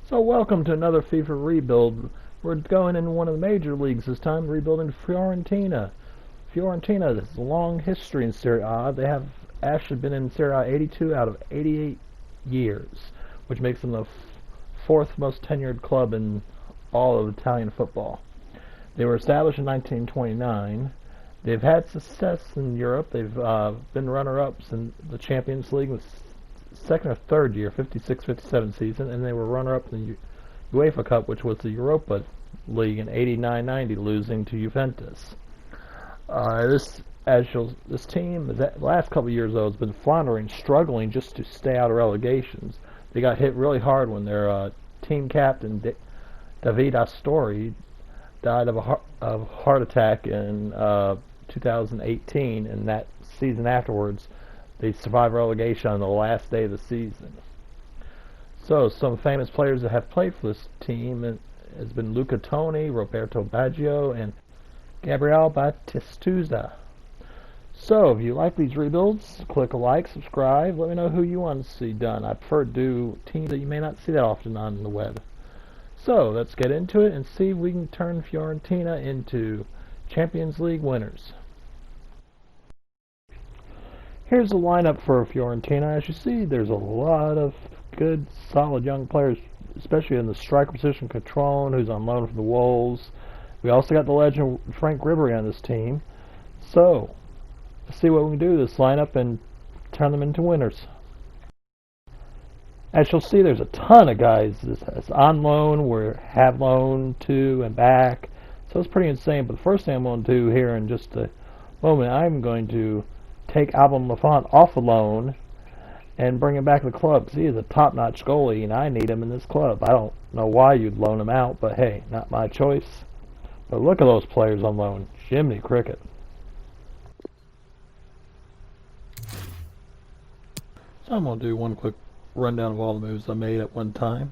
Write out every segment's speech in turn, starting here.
So welcome to another FIFA rebuild. We're going in one of the major leagues this time, rebuilding Fiorentina. Fiorentina has a long history in Serie A. They have actually been in Serie A 82 out of 88 years, which makes them the fourth most tenured club in all of Italian football. They were established in 1929. They've had success in Europe. They've been runner-ups in the Champions League with second or third year, 56-57 season, and they were runner-up in the UEFA Cup, which was the Europa League in 89-90, losing to Juventus. This team, the last couple of years though, has been floundering, struggling just to stay out of relegations. They got hit really hard when their team captain David Astori died of a heart attack in 2018, and that season afterwards they survived relegation on the last day of the season. So some famous players that have played for this team has been Luca Toni, Roberto Baggio, and Gabriele Batistuta. So if you like these rebuilds, click a like, subscribe, let me know who you want to see done. I prefer to do teams that you may not see that often on the web. So let's get into it and see if we can turn Fiorentina into Champions League winners. Here's the lineup for Fiorentina. As you see, there's a lot of good, solid young players, especially in the striker position. Catrone, who's on loan from the Wolves. We also got the legend Frank Ribery on this team. So, let's see what we can do with this lineup and turn them into winners. As you'll see, there's a ton of guys that's on loan, or have loan to and back. So it's pretty insane. But the first thing I'm going to do here in just a moment, I'm going to take Alban Lafont off the loan and bring him back to the club, because he is a top-notch goalie and I need him in this club. I don't know why you'd loan him out, but hey, not my choice. But look at those players on loan. Jiminy Cricket. So I'm going to do one quick rundown of all the moves I made at one time.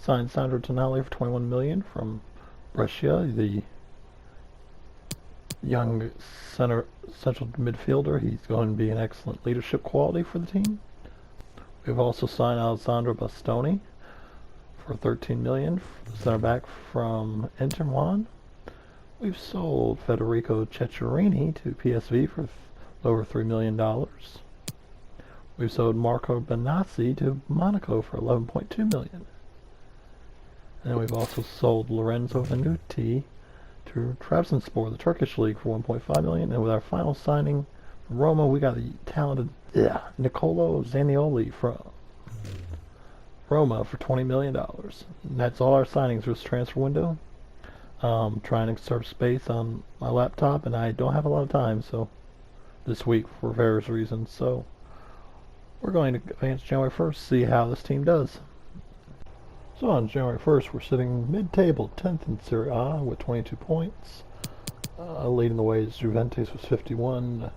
Signed Sandro Tonali for $21 million from Brescia, the young central midfielder. He's going to be an excellent leadership quality for the team. We've also signed Alessandro Bastoni for $13 million, center back from Inter Milan. We've sold Federico Ceccherini to PSV for over $3 million. We've sold Marco Benassi to Monaco for $11.2 million. And we've also sold Lorenzo Venuti to Trabzonspor, the Turkish league, for $1.5 million. And with our final signing from Roma, we got the talented Nicolo Zaniolo from Roma for $20 million. And that's all our signings for this transfer window. Trying to conserve space on my laptop, and I don't have a lot of time this week for various reasons. So we're going to advance January 1st, see how this team does. So on January 1st, we're sitting mid-table, 10th in Serie A with 22 points. Leading the way is Juventus with 51,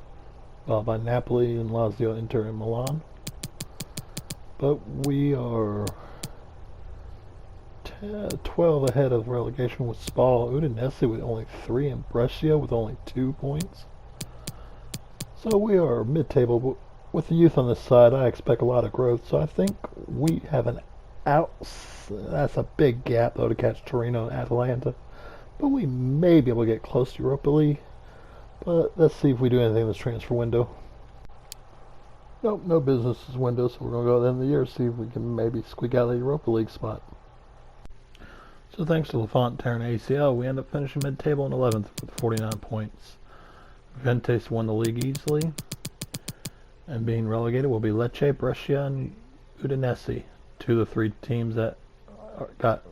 followed by Napoli and Lazio, Inter, and Milan. But we are 12 ahead of relegation with Spal Udinese with only 3 and Brescia with only 2 points. So we are mid-table, but with the youth on this side, I expect a lot of growth. So I think we have an out. That's a big gap, though, to catch Torino and Atalanta. But we may be able to get close to Europa League. But let's see if we do anything in this transfer window. Nope, no business this window, so we're going to go to the end of the year, see if we can maybe squeak out the Europa League spot. So thanks to Lafont tearing ACL, we end up finishing mid-table in 11th with 49 points. Juventus won the league easily. And being relegated will be Lecce, Brescia, and Udinese, 2 of the 3 teams that got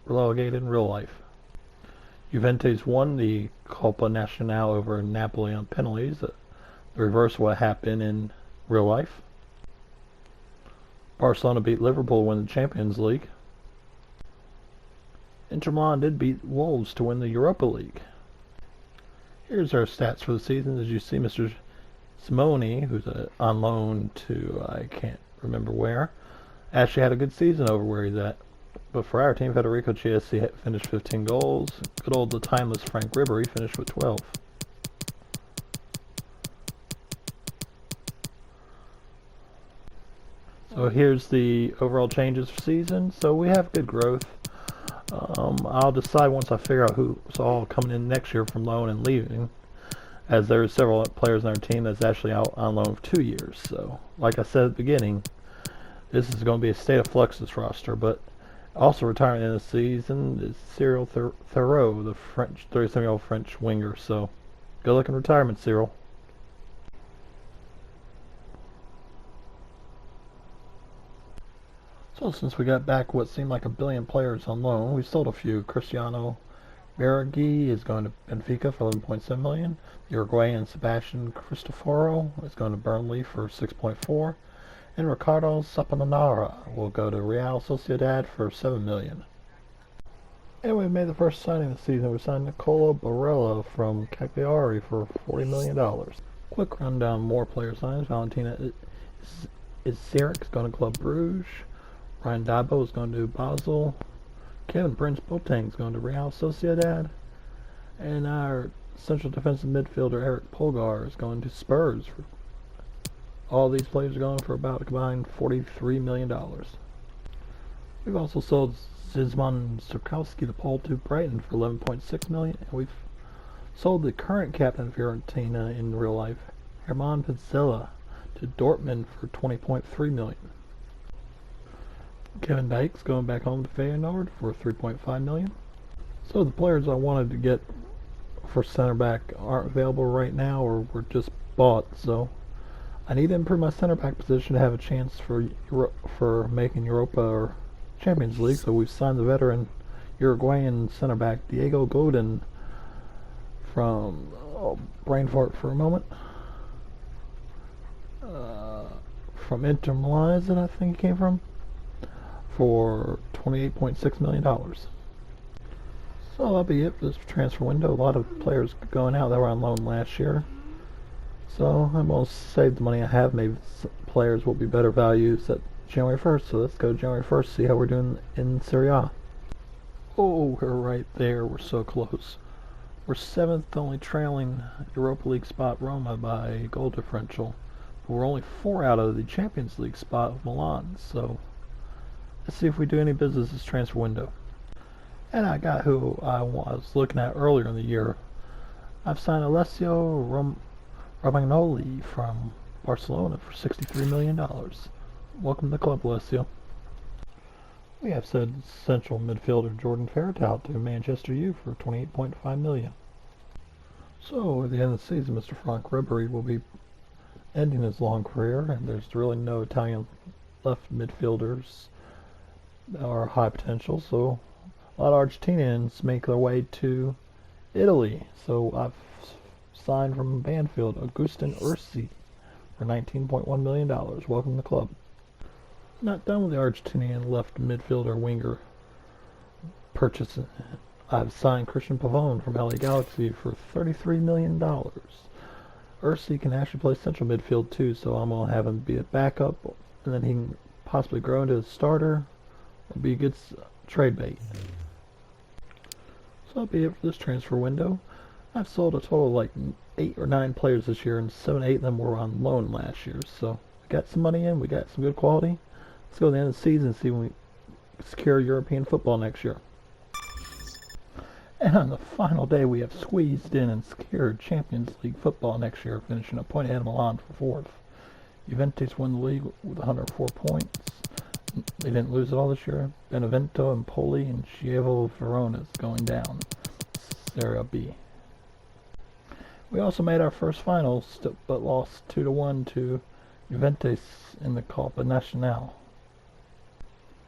relegated in real life. Juventus won the Coppa Nazionale over Napoli on penalties, the reverse of what happened in real life. Barcelona beat Liverpool to win the Champions League. Inter Milan did beat Wolves to win the Europa League. Here's our stats for the season. As you see, Mr. Simone, who's on loan to I can't remember where, actually had a good season over where he's at. But for our team, Federico Chiesi finished 15 goals. Good old the timeless Frank Ribery finished with 12. So here's the overall changes for season. So we have good growth. I'll decide once I figure out who's all coming in next year from loan and leaving, as there's several players on our team that's actually out on loan for 2 years. So, like I said at the beginning, this is going to be a state of flux, this roster. But also retiring in the season is Cyril Thoreau, the 37-year-old French winger. So, good luck in retirement, Cyril. So since we got back what seemed like 1 billion players on loan, we sold a few. Cristiano Biraghi is going to Benfica for 11.7 million. Uruguayan Sebastian Cristoforo is going to Burnley for 6.4, and Ricardo Sapanara will go to Real Sociedad for 7 million. And we made the first signing of the season. We signed Nicola Barella from Cagliari for $40 million. Quick rundown, more player signs. Valentina Isirik is going to Club Brugge. Ryan Dabo is going to Basel. Kevin Prince Boateng is going to Real Sociedad. And our central defensive midfielder Eric Polgar is going to Spurs. All these players are going for about a combined $43 million. We've also sold Zizman Zurkowski, the Pole, to Brighton for $11.6 million. And we've sold the current captain of Fiorentina in real life, Herman Pizzella, to Dortmund for $20.3 million. Kevin Dykes going back home to Feyenoord for $3.5 million. So the players I wanted to get for center back aren't available right now, or were just bought. So I need to improve my center back position to have a chance for making Europa or Champions League. So we've signed the veteran Uruguayan center back Diego Godin from brain fart for a moment. From Inter Milan, I think he came from, for $28.6 million. So that'll be it for this transfer window. A lot of players going out that were on loan last year. So I'm going to save the money I have. Maybe players will be better values at January 1st. So let's go January 1st, see how we're doing in Serie A. Oh, we're right there. We're so close. We're 7th, only trailing Europa League spot Roma by goal differential. But we're only 4 out of the Champions League spot of Milan. So let's see if we do any business this transfer window. And I got who I was looking at earlier in the year. I've signed Alessio Romagnoli from Barcelona for $63 million. Welcome to the club, Alessio. We have said central midfielder Jordan Ferretout to Manchester U for $28.5 million. So at the end of the season, Mr. Frank Ribery will be ending his long career, and there's really no Italian left midfielders are high potential, so a lot of Argentinians make their way to Italy. So I've signed from Banfield Agustin Ursi for $19.1 million. Welcome to the club. Not done with the Argentinian left midfielder winger purchase. I've signed Christian Pavone from LA Galaxy for $33 million. Ursi can actually play central midfield too, so I'm going to have him be a backup, and then he can possibly grow into a starter. It'll be a good trade bait. So that'll be it for this transfer window. I've sold a total of like 8 or 9 players this year, and 7 or 8 of them were on loan last year. So we got some money in, we got some good quality. Let's go to the end of the season and see when we secure European football next year. And on the final day, we have squeezed in and secured Champions League football next year, finishing a point ahead of Milan for 4th. Juventus won the league with 104 points. They didn't lose it all this year. Benevento, Empoli, and Chievo Verona is going down. Serie B. We also made our first finals, but lost 2-1 to Juventus in the Coppa Nationale.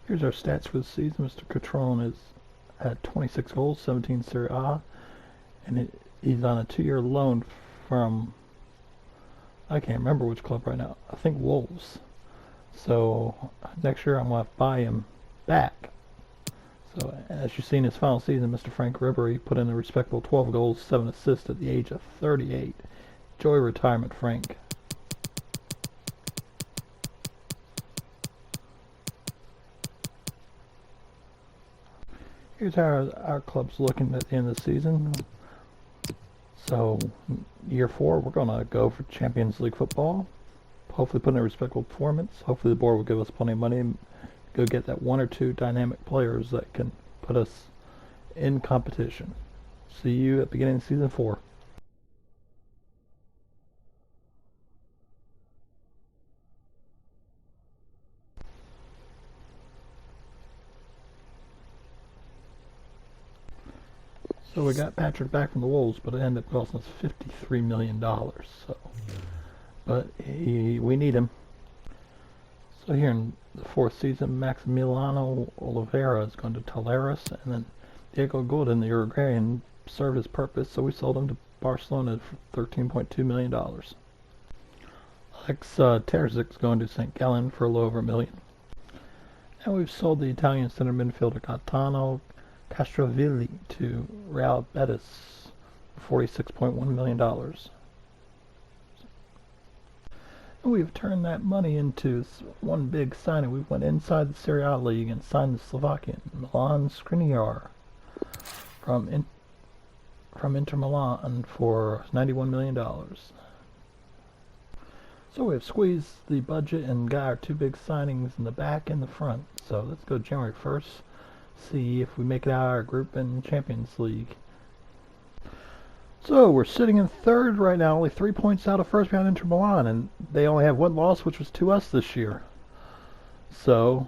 Here's our stats for the season. Mr. Catron has had 26 goals, 17 Serie A, and he's on a 2-year loan from, I can't remember which club right now. I think Wolves. So next year I'm going to buy him back. So as you see in his final season, Mr. Frank Ribery put in a respectable 12 goals, 7 assists at the age of 38. Enjoy retirement, Frank. Here's how our club's looking at the end of the season. So year 4, we're going to go for Champions League football. hopefully put in a respectable performance. Hopefully the board will give us plenty of money and go get that one or two dynamic players that can put us in competition. See you at the beginning of season 4. So we got Patrick back from the Wolves, but it ended up costing us $53 million. But we need him. So here in the 4th season, Maximiliano Oliveira is going to Talleres, and then Diego Godin, the Uruguayan, served his purpose, so we sold him to Barcelona for $13.2 million. Alex Terzic is going to St. Gallen for a little over $1 million. And we've sold the Italian center midfielder Gaetano Castrovilli to Real Betis for $46.1 million. And we've turned that money into one big signing. We went inside the Serie A league and signed the Slovakian Milan Skriniar from Inter Milan for $91 million. So we've squeezed the budget and got our two big signings in the back and the front. So let's go January 1st. See if we make it out of our group in Champions League. So we're sitting in 3rd right now, only 3 points out of first behind Inter Milan, and they only have one loss, which was to us this year. So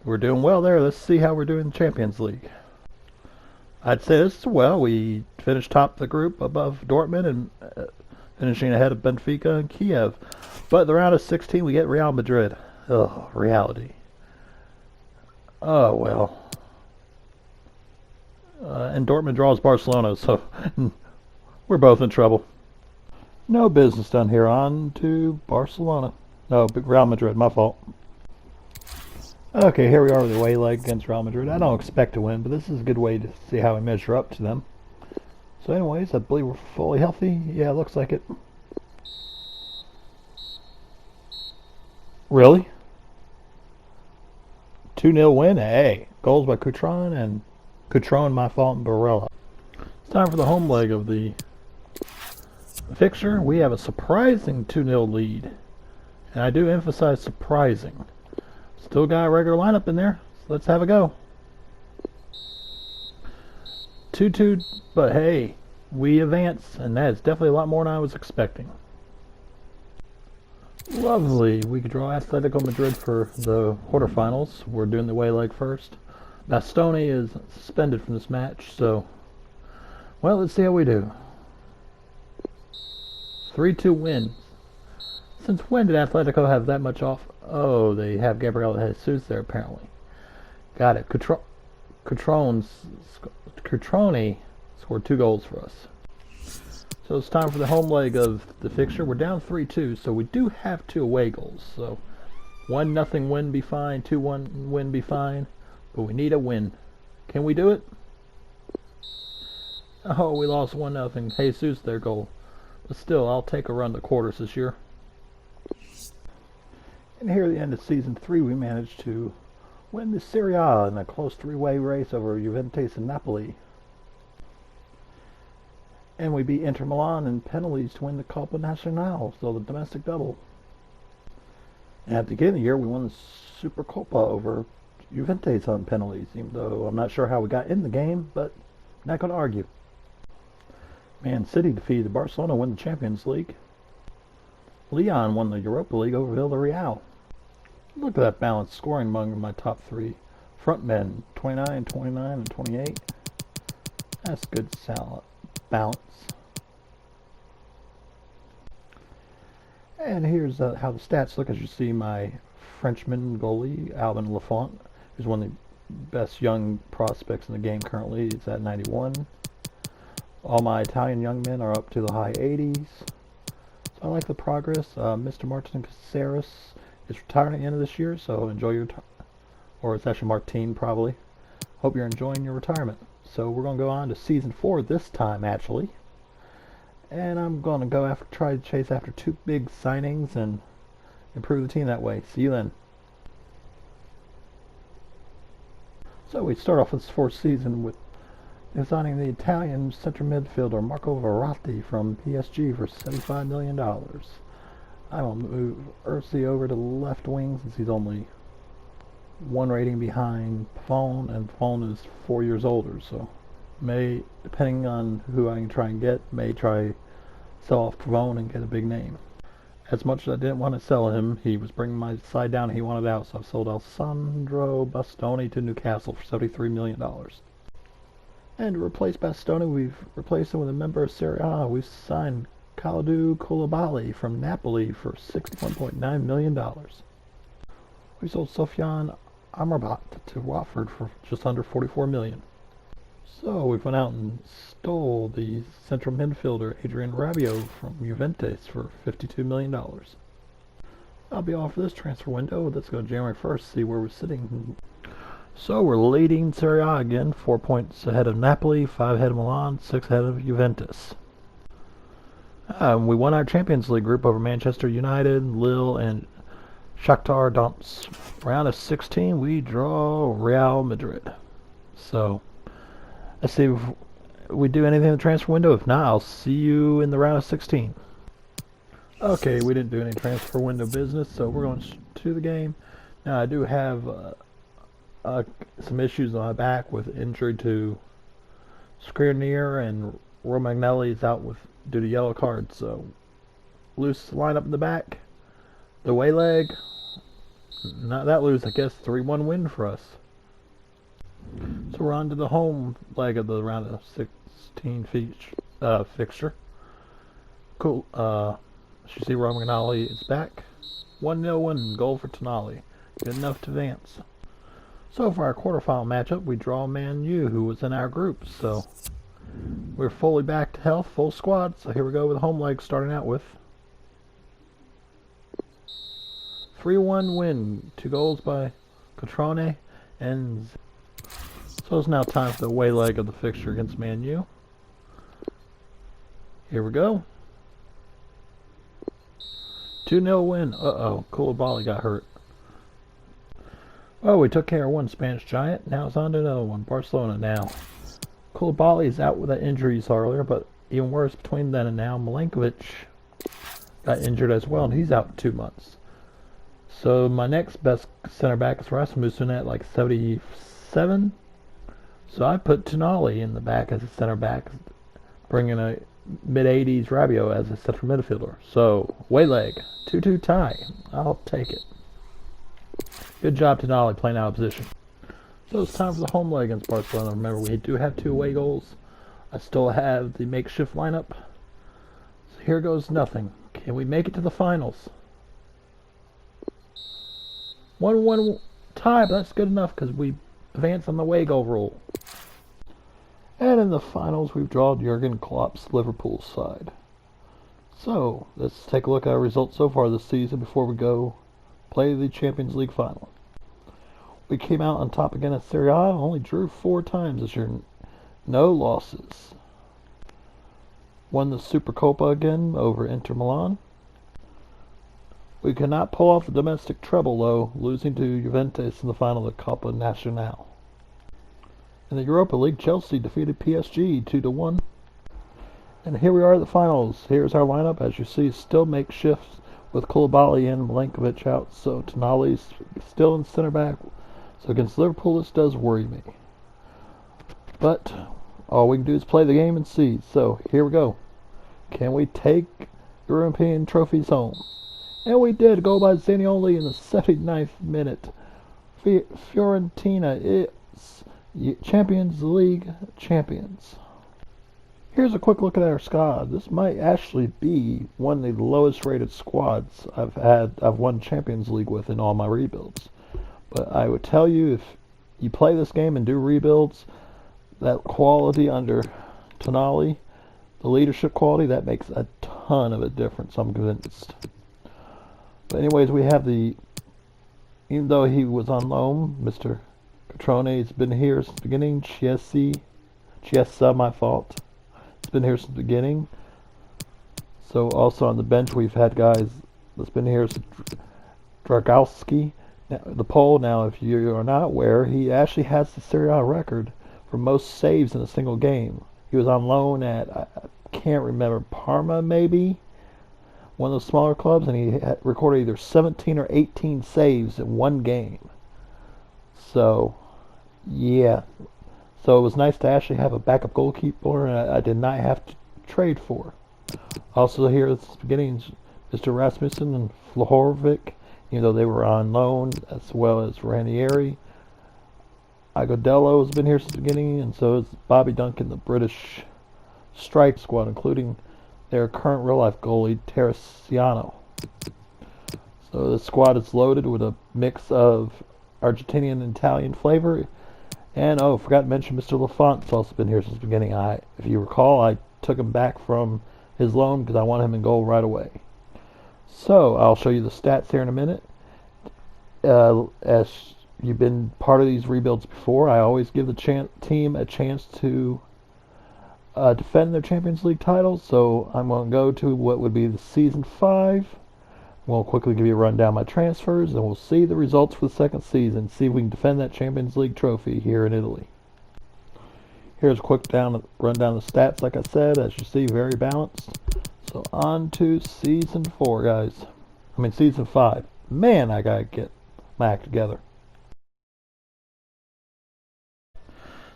we're doing well there. Let's see how we're doing in the Champions League. I'd say this is well. We finished top of the group above Dortmund and finishing ahead of Benfica and Kiev. But the round of 16, we get Real Madrid. Oh, reality. Oh, well. And Dortmund draws Barcelona, so we're both in trouble. No business done here. On to Barcelona. No, Real Madrid, my fault. Okay, here we are with the away leg against Real Madrid. I don't expect to win, but this is a good way to see how we measure up to them. So anyways, I believe we're fully healthy. Yeah, it looks like it. Really? 2-0 win? Hey, goals by Coutron, my fault, and Barella. It's time for the home leg of the fixture. We have a surprising 2-0 lead. And I do emphasize surprising. Still got a regular lineup in there, so let's have a go. 2-2, but hey, we advance, and that is definitely a lot more than I was expecting. Lovely. We could draw Atletico Madrid for the quarterfinals. We're doing the away leg first. Bastoni is suspended from this match, so well, let's see how we do. 3-2 win. Since when did Atletico have that much off? Oh, they have Gabriel Jesus there apparently. Got it. Cutrone scored 2 goals for us. So it's time for the home leg of the fixture. We're down 3-2, so we do have 2 away goals. So 1-0 win be fine, 2-1 win be fine, but we need a win. Can we do it? Oh, we lost 1-0. Jesus their goal. But still, I'll take a run to quarters this year. And here at the end of season 3, we managed to win the Serie A in a close 3-way race over Juventus and Napoli. And we beat Inter Milan in penalties to win the Coppa Nacional, so the domestic double. And at the beginning of the year, we won the Super Coppa over Juventus on penalties, even though I'm not sure how we got in the game, but not going to argue. Man City defeated Barcelona, won the Champions League. Lyon won the Europa League over Villarreal. Look at that balanced scoring among my top 3 front men, 29, 29, and 28. That's good balance. And here's how the stats look. As you see, my Frenchman goalie, Alban Lafont, who's one of the best young prospects in the game currently. He's at 91. All my Italian young men are up to the high 80s. So I like the progress. Mr. Martin Caceres is retiring at the end of this year, so enjoy your or it's actually Martin probably. Hope you're enjoying your retirement. So we're going to go on to season 4 this time, actually. And I'm going to try to chase after 2 big signings and improve the team that way. See you then. So we start off this 4th season with signing the Italian center midfielder Marco Verratti from PSG for $75 million. I will move Ursi over to left wing since he's only one rating behind Pavone, and Pavone is 4 years older, so may, depending on who I can try and get, may try sell off Pavone and get a big name. As much as I didn't want to sell him, he was bringing my side down and he wanted out, so I sold Alessandro Bastoni to Newcastle for $73 million. And to replace Bastoni, we've replaced him with a member of Serie A. We've signed Kalidou Koulibaly from Napoli for $61.9 million. We sold Sofiane Amrabat to Watford for just under $44 million. So we went out and stole the central midfielder Adrian Rabiot from Juventus for $52 million. That'll be all for this transfer window. Let's go January 1st, see where we're sitting. So we're leading Serie A again, 4 points ahead of Napoli, 5 ahead of Milan, 6 ahead of Juventus. We won our Champions League group over Manchester United, Lille, and Shakhtar Donetsk. Round of 16, we draw Real Madrid. So let's see if we do anything in the transfer window. If not, I'll see you in the round of 16. Okay, we didn't do any transfer window business, so we're going to the game. Now, I do have some issues on my back with injury to Skriniar, and Romagnelli is out due to yellow cards, so loose lineup in the back. The away leg, not that loose, I guess. 3-1 win for us. So we're on to the home leg of the round of 16 fixture. Cool. As you see, Romagnoli is back. 1-0 win, goal for Tonali. Good enough to advance. So for our quarterfinal matchup, we draw Man U, who was in our group. So we're fully back to health, full squad. So here we go with the home leg, starting out with 3-1 win. 2 goals by Cotrone and so it's now time for the away leg of the fixture against Man U. Here we go. 2-0 win. Uh-oh, Koulibaly got hurt. Well, we took care of one Spanish giant. Now it's on to another one. Barcelona now. Koulibaly is out with the injuries earlier, but even worse between then and now, Milenkovic got injured as well, and he's out 2 months. So my next best center back is Rasmussen at like 77. So I put Tonali in the back as a center back, bringing a mid-80s Rabiot as a central midfielder. So, away leg, 2-2 tie. I'll take it. Good job, Tonali, playing out of position. So it's time for the home leg against Barcelona. Remember, we do have 2 away goals. I still have the makeshift lineup. So here goes nothing. Can we make it to the finals? 1-1 tie, but that's good enough because we advance on the away goal rule. And in the finals, we've drawn Jurgen Klopp's Liverpool side. So, let's take a look at our results so far this season before we go play the Champions League final. We came out on top again at Serie A, only drew 4 times this year. No losses. Won the Supercopa again over Inter Milan. We could not pull off the domestic treble, though, losing to Juventus in the final of the Coppa Nacional. In the Europa League, Chelsea defeated PSG 2-1. And here we are at the finals. Here's our lineup. As you see, still makeshift with Koulibaly and Milenkovic out. So Tonali's still in center back. So against Liverpool, this does worry me. But all we can do is play the game and see. So here we go. Can we take European trophies home? And we did. Goal by Zaniolo in the 79th minute. Fiorentina is Champions League champions. Here's a quick look at our squad. This might actually be one of the lowest rated squads I've won Champions League with in all my rebuilds. But I would tell you, if you play this game and do rebuilds, that quality under Tonali, the leadership quality, that makes a ton of a difference, I'm convinced. But anyways, we have even though he was on loan, Mr. Cotrone has been here since the beginning. Chiesa, my fault. It's been here since the beginning. So also on the bench we've had guys that's been here since Dragowski. Now, the Pole, now if you are not aware, he actually has the Serie A record for most saves in a single game. He was on loan at, I can't remember, Parma maybe? one of the smaller clubs, and he had recorded either 17 or 18 saves in one game. So, yeah. So it was nice to actually have a backup goalkeeper, and I did not have to trade for. Also here at the beginning, Mr. Rasmussen and Flahorovic, even though they were on loan, as well as Ranieri. Agudelo has been here since the beginning, and so is Bobby Duncan, the British strike squad, including their current real-life goalie, Teresiano. So the squad is loaded with a mix of Argentinian and Italian flavor. And, oh, forgot to mention Mr. Lafont's also been here since the beginning. If you recall, I took him back from his loan because I wanted him in goal right away. So, I'll show you the stats here in a minute. As you've been part of these rebuilds before, I always give the team a chance to defend their Champions League titles. So, I'm going to go to what would be the Season 5. We'll quickly give you a rundown of my transfers, and we'll see the results for the second season. See if we can defend that Champions League trophy here in Italy. Here's a quick rundown of the stats. Like I said, as you see, very balanced. So on to Season 4, guys. Season 5. Man, I gotta get my act together.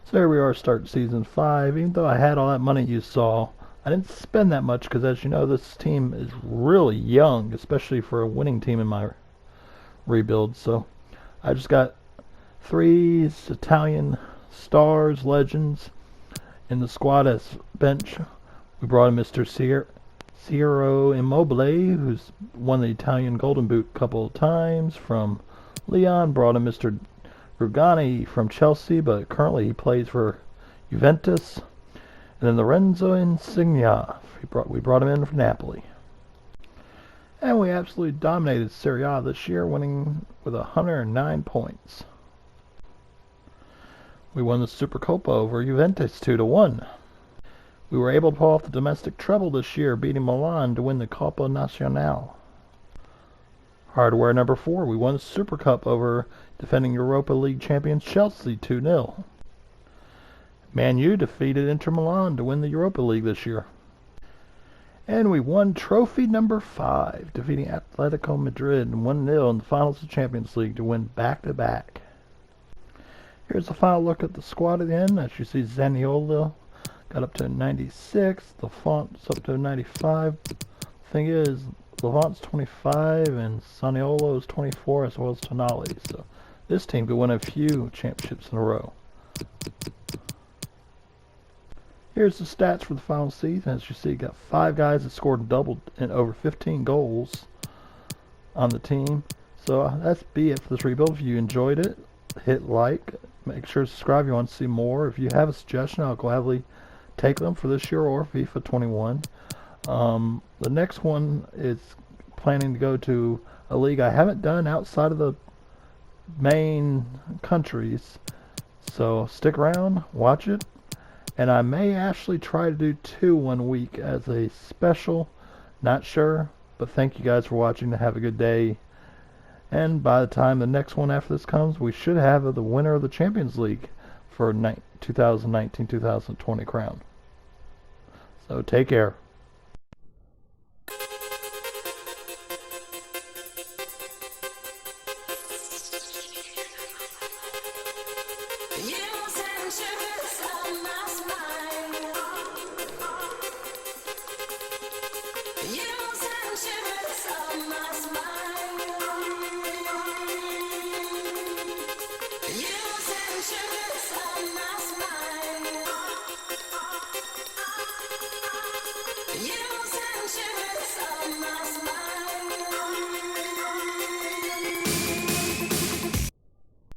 So here we are, starting Season 5. Even though I had all that money you saw, I didn't spend that much because, as you know, this team is really young, especially for a winning team in my rebuild. So I just got 3 Italian stars, legends, in the squad as bench. We brought in Mr. Ciro Immobile, who's won the Italian Golden Boot a couple of times. From Lyon, brought in Mr. Rugani from Chelsea, but currently he plays for Juventus. And then Lorenzo Insigne, we brought him in from Napoli. And we absolutely dominated Serie A this year, winning with 109 points. We won the Supercoppa over Juventus 2-1. We were able to pull off the domestic treble this year, beating Milan to win the Coppa Nazionale. Hardware number 4, we won the Super Cup over defending Europa League champions Chelsea 2-0. Man U defeated Inter Milan to win the Europa League this year. And we won trophy number 5, defeating Atletico Madrid 1-0 in the finals of the Champions League to win back-to-back. Here's a final look at the squad at the end. As you see, Zaniolo got up to 96, Lafont up to 95. Thing is, Lafont's 25 and Zaniolo is 24, as well as Tonali. So this team could win a few championships in a row. Here's the stats for the final season. As you see, got 5 guys that scored double and over 15 goals on the team. So that's it for this rebuild. If you enjoyed it, hit like. Make sure to subscribe if you want to see more. If you have a suggestion, I'll gladly take them for this year or FIFA 21. The next one is planning to go to a league I haven't done outside of the main countries. So stick around, watch it. And I may actually try to do 2 one week as a special. Not sure. But thank you guys for watching. Have a good day. And by the time the next one after this comes, we should have the winner of the Champions League for 2019-2020 crown. So take care. You send shivers on my